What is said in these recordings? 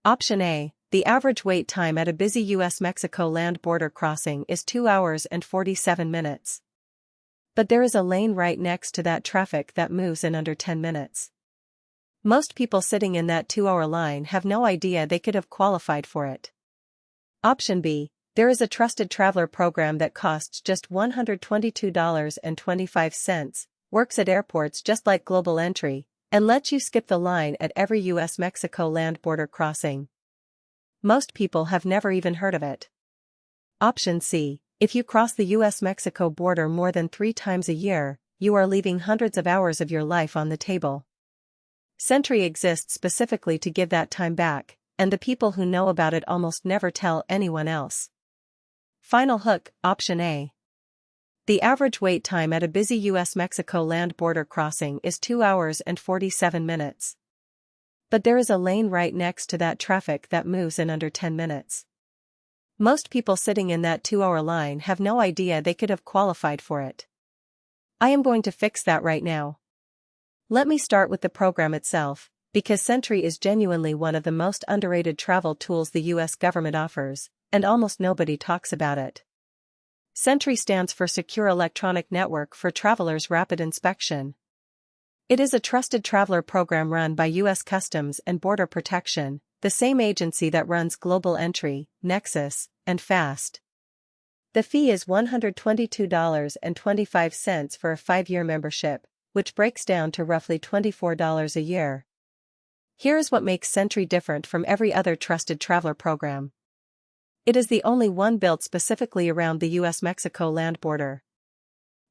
Option A. The average wait time at a busy U.S.-Mexico land border crossing is 2 hours and 47 minutes. But there is a lane right next to that traffic that moves in under 10 minutes. Most people sitting in that 2-hour line have no idea they could have qualified for it. Option B. There is a trusted traveler program that costs just $122.25, works at airports just like Global Entry, and lets you skip the line at every U.S.-Mexico land border crossing. Most people have never even heard of it. Option C. If you cross the U.S.-Mexico border more than 3 times a year, you are leaving hundreds of hours of your life on the table. SENTRI exists specifically to give that time back, and the people who know about it almost never tell anyone else. Final hook, Option A. The average wait time at a busy U.S.-Mexico land border crossing is 2 hours and 47 minutes. But there is a lane right next to that traffic that moves in under 10 minutes. Most people sitting in that 2-hour line have no idea they could have qualified for it. I am going to fix that right now. Let me start with the program itself, because SENTRI is genuinely one of the most underrated travel tools the U.S. government offers, and almost nobody talks about it. SENTRI stands for Secure Electronic Network for Travelers Rapid Inspection. It is a trusted traveler program run by U.S. Customs and Border Protection, the same agency that runs Global Entry, NEXUS, and FAST. The fee is $122.25 for a 5-year membership, which breaks down to roughly $24 a year. Here's what makes SENTRI different from every other trusted traveler program. It is the only one built specifically around the U.S.-Mexico land border.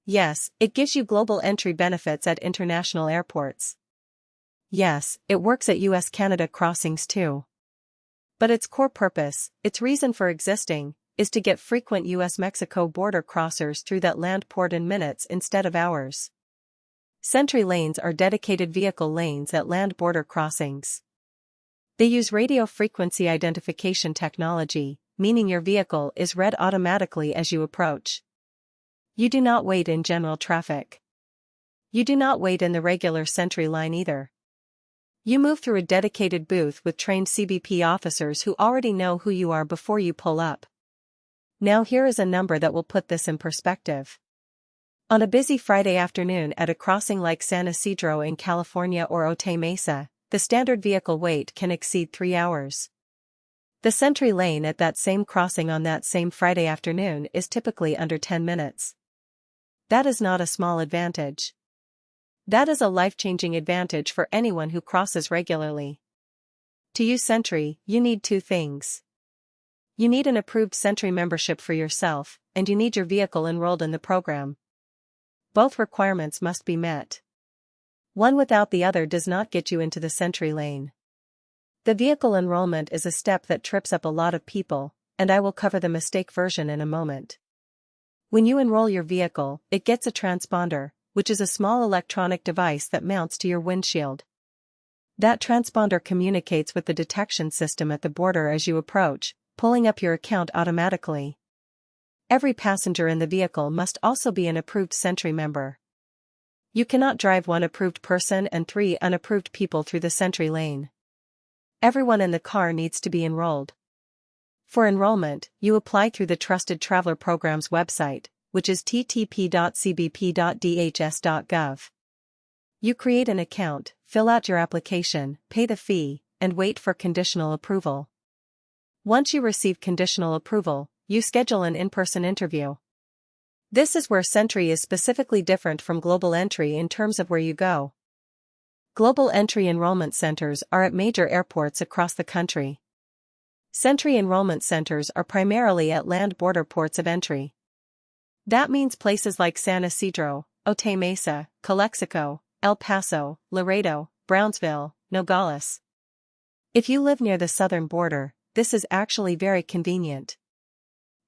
Yes, it gives you global entry benefits at international airports. Yes, it works at U.S.-Canada crossings too. But its core purpose, its reason for existing, is to get frequent U.S.-Mexico border crossers through that land port in minutes instead of hours. SENTRI lanes are dedicated vehicle lanes at land border crossings. They use radio frequency identification technology, meaning your vehicle is read automatically as you approach. You do not wait in general traffic. You do not wait in the regular SENTRI line either. You move through a dedicated booth with trained CBP officers who already know who you are before you pull up. Now here is a number that will put this in perspective. On a busy Friday afternoon at a crossing like San Isidro in California or Otay Mesa, the standard vehicle wait can exceed 3 hours. The SENTRI lane at that same crossing on that same Friday afternoon is typically under 10 minutes. That is not a small advantage. That is a life-changing advantage for anyone who crosses regularly. To use SENTRI, you need 2 things. You need an approved SENTRI membership for yourself, and you need your vehicle enrolled in the program. Both requirements must be met. One without the other does not get you into the SENTRI lane. The vehicle enrollment is a step that trips up a lot of people, and I will cover the mistake version in a moment. When you enroll your vehicle, it gets a transponder, which is a small electronic device that mounts to your windshield. That transponder communicates with the detection system at the border as you approach, pulling up your account automatically. Every passenger in the vehicle must also be an approved SENTRI member. You cannot drive 1 approved person and 3 unapproved people through the SENTRI lane. Everyone in the car needs to be enrolled. For enrollment, you apply through the Trusted Traveler Program's website, which is ttp.cbp.dhs.gov. You create an account, fill out your application, pay the fee, and wait for conditional approval. Once you receive conditional approval, you schedule an in-person interview. This is where SENTRI is specifically different from Global Entry in terms of where you go. Global Entry enrollment centers are at major airports across the country. SENTRI enrollment centers are primarily at land border ports of entry. That means places like San Isidro, Otay Mesa, Calexico, El Paso, Laredo, Brownsville, Nogales. If you live near the southern border, this is actually very convenient.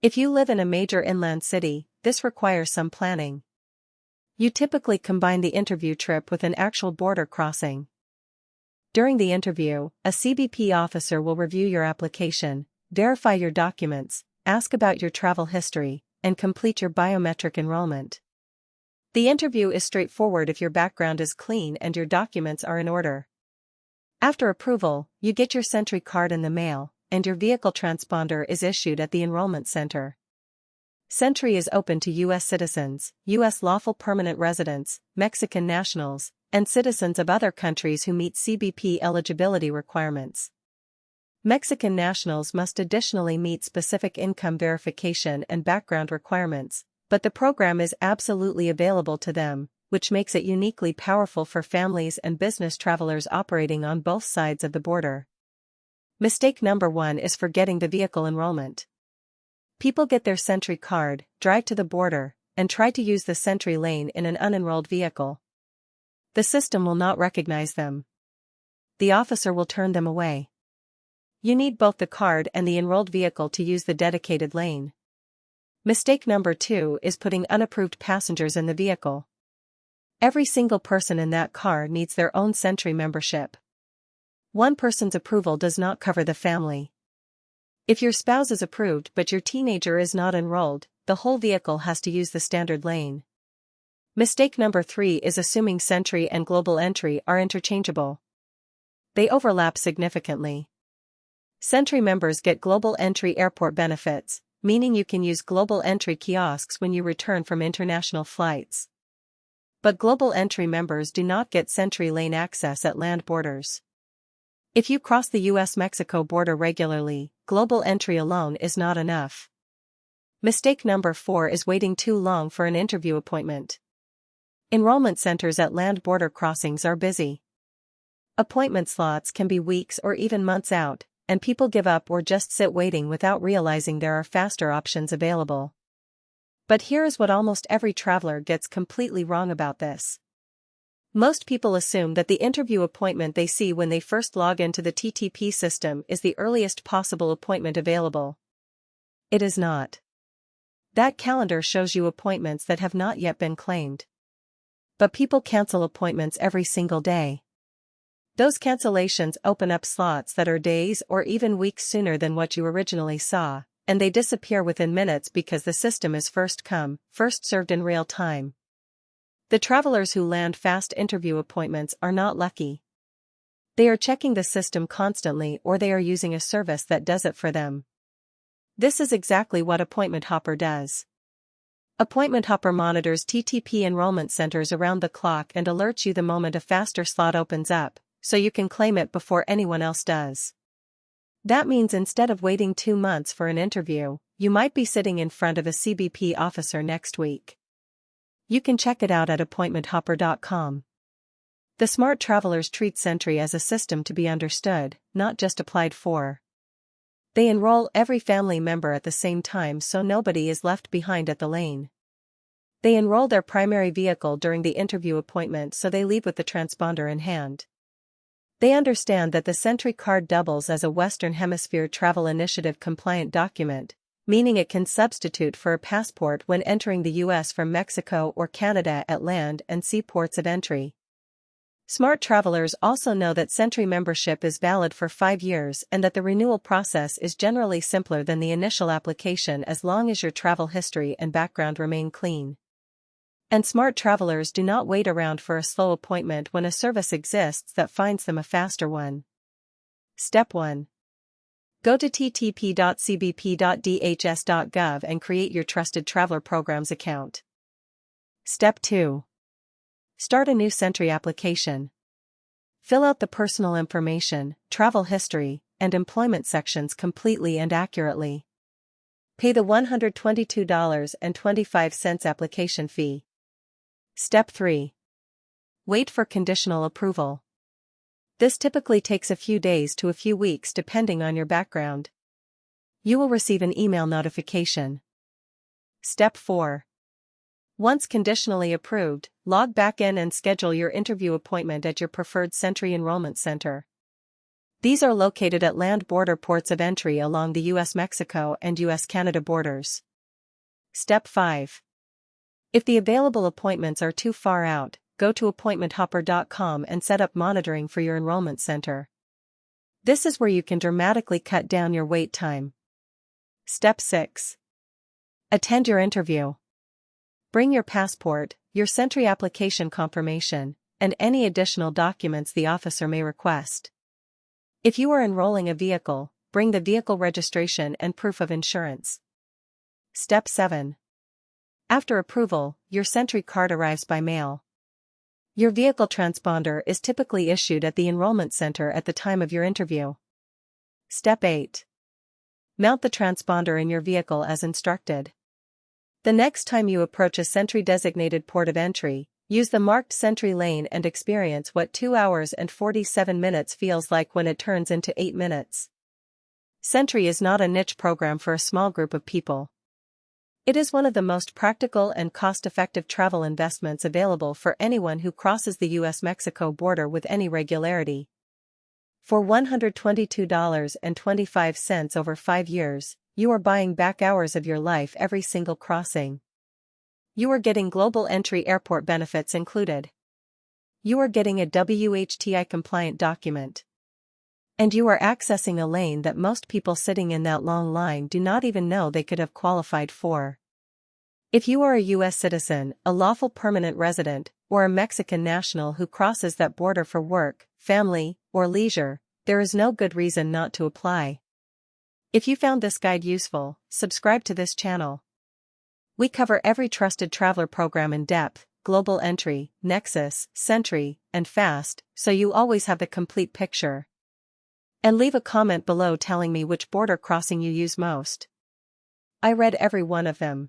If you live in a major inland city, this requires some planning. You typically combine the interview trip with an actual border crossing. During the interview, a CBP officer will review your application, verify your documents, ask about your travel history, and complete your biometric enrollment. The interview is straightforward if your background is clean and your documents are in order. After approval, you get your SENTRI card in the mail, and your vehicle transponder is issued at the enrollment center. SENTRI is open to U.S. citizens, U.S. lawful permanent residents, Mexican nationals, and citizens of other countries who meet CBP eligibility requirements. Mexican nationals must additionally meet specific income verification and background requirements, but the program is absolutely available to them, which makes it uniquely powerful for families and business travelers operating on both sides of the border. Mistake number 1 is forgetting the vehicle enrollment. People get their SENTRI card, drive to the border, and try to use the SENTRI lane in an unenrolled vehicle. The system will not recognize them. The officer will turn them away. You need both the card and the enrolled vehicle to use the dedicated lane. Mistake number 2 is putting unapproved passengers in the vehicle. Every single person in that car needs their own SENTRI membership. One person's approval does not cover the family. If your spouse is approved but your teenager is not enrolled, the whole vehicle has to use the standard lane. Mistake number 3 is assuming SENTRI and global entry are interchangeable. They overlap significantly. SENTRI members get global entry airport benefits, meaning you can use global entry kiosks when you return from international flights. But global entry members do not get SENTRI lane access at land borders. If you cross the U.S.-Mexico border regularly, global entry alone is not enough. Mistake number 4 is waiting too long for an interview appointment. Enrollment centers at land border crossings are busy. Appointment slots can be weeks or even months out, and people give up or just sit waiting without realizing there are faster options available. But here is what almost every traveler gets completely wrong about this. Most people assume that the interview appointment they see when they first log into the TTP system is the earliest possible appointment available. It is not. That calendar shows you appointments that have not yet been claimed. But people cancel appointments every single day. Those cancellations open up slots that are days or even weeks sooner than what you originally saw, and they disappear within minutes because the system is first come, first served in real time. The travelers who land fast interview appointments are not lucky. They are checking the system constantly or they are using a service that does it for them. This is exactly what AppointmentHopper does. AppointmentHopper monitors TTP enrollment centers around the clock and alerts you the moment a faster slot opens up, so you can claim it before anyone else does. That means instead of waiting 2 months for an interview, you might be sitting in front of a CBP officer next week. You can check it out at AppointmentHopper.com. The smart travelers treat SENTRI as a system to be understood, not just applied for. They enroll every family member at the same time so nobody is left behind at the lane. They enroll their primary vehicle during the interview appointment so they leave with the transponder in hand. They understand that the SENTRI card doubles as a Western Hemisphere Travel Initiative compliant document, meaning it can substitute for a passport when entering the U.S. from Mexico or Canada at land and sea ports of entry. Smart travelers also know that SENTRI membership is valid for 5 years and that the renewal process is generally simpler than the initial application as long as your travel history and background remain clean. And smart travelers do not wait around for a slow appointment when a service exists that finds them a faster one. Step 1. Go to ttp.cbp.dhs.gov and create your Trusted Traveler Programs account. Step 2. Start a new SENTRI application. Fill out the personal information, travel history, and employment sections completely and accurately. Pay the $122.25 application fee. Step 3. Wait for conditional approval. This typically takes a few days to a few weeks depending on your background. You will receive an email notification. Step 4. Once conditionally approved, log back in and schedule your interview appointment at your preferred SENTRI enrollment center. These are located at land border ports of entry along the U.S.-Mexico and U.S.-Canada borders. Step 5. If the available appointments are too far out, go to AppointmentHopper.com and set up monitoring for your enrollment center. This is where you can dramatically cut down your wait time. Step 6. Attend your interview. Bring your passport, your SENTRI application confirmation, and any additional documents the officer may request. If you are enrolling a vehicle, bring the vehicle registration and proof of insurance. Step 7. After approval, your SENTRI card arrives by mail. Your vehicle transponder is typically issued at the enrollment center at the time of your interview. Step 8. Mount the transponder in your vehicle as instructed. The next time you approach a SENTRI-designated port of entry, use the marked SENTRI lane and experience what 2 hours and 47 minutes feels like when it turns into 8 minutes. SENTRI is not a niche program for a small group of people. It is one of the most practical and cost-effective travel investments available for anyone who crosses the US-Mexico border with any regularity. For $122.25 over 5 years, you are buying back hours of your life every single crossing. You are getting global entry airport benefits included. You are getting a WHTI-compliant document. And you are accessing a lane that most people sitting in that long line do not even know they could have qualified for. If you are a U.S. citizen, a lawful permanent resident, or a Mexican national who crosses that border for work, family, or leisure, there is no good reason not to apply. If you found this guide useful, subscribe to this channel. We cover every trusted traveler program in depth, global entry, NEXUS, SENTRI, and FAST, so you always have the complete picture. And leave a comment below telling me which border crossing you use most. I read every one of them.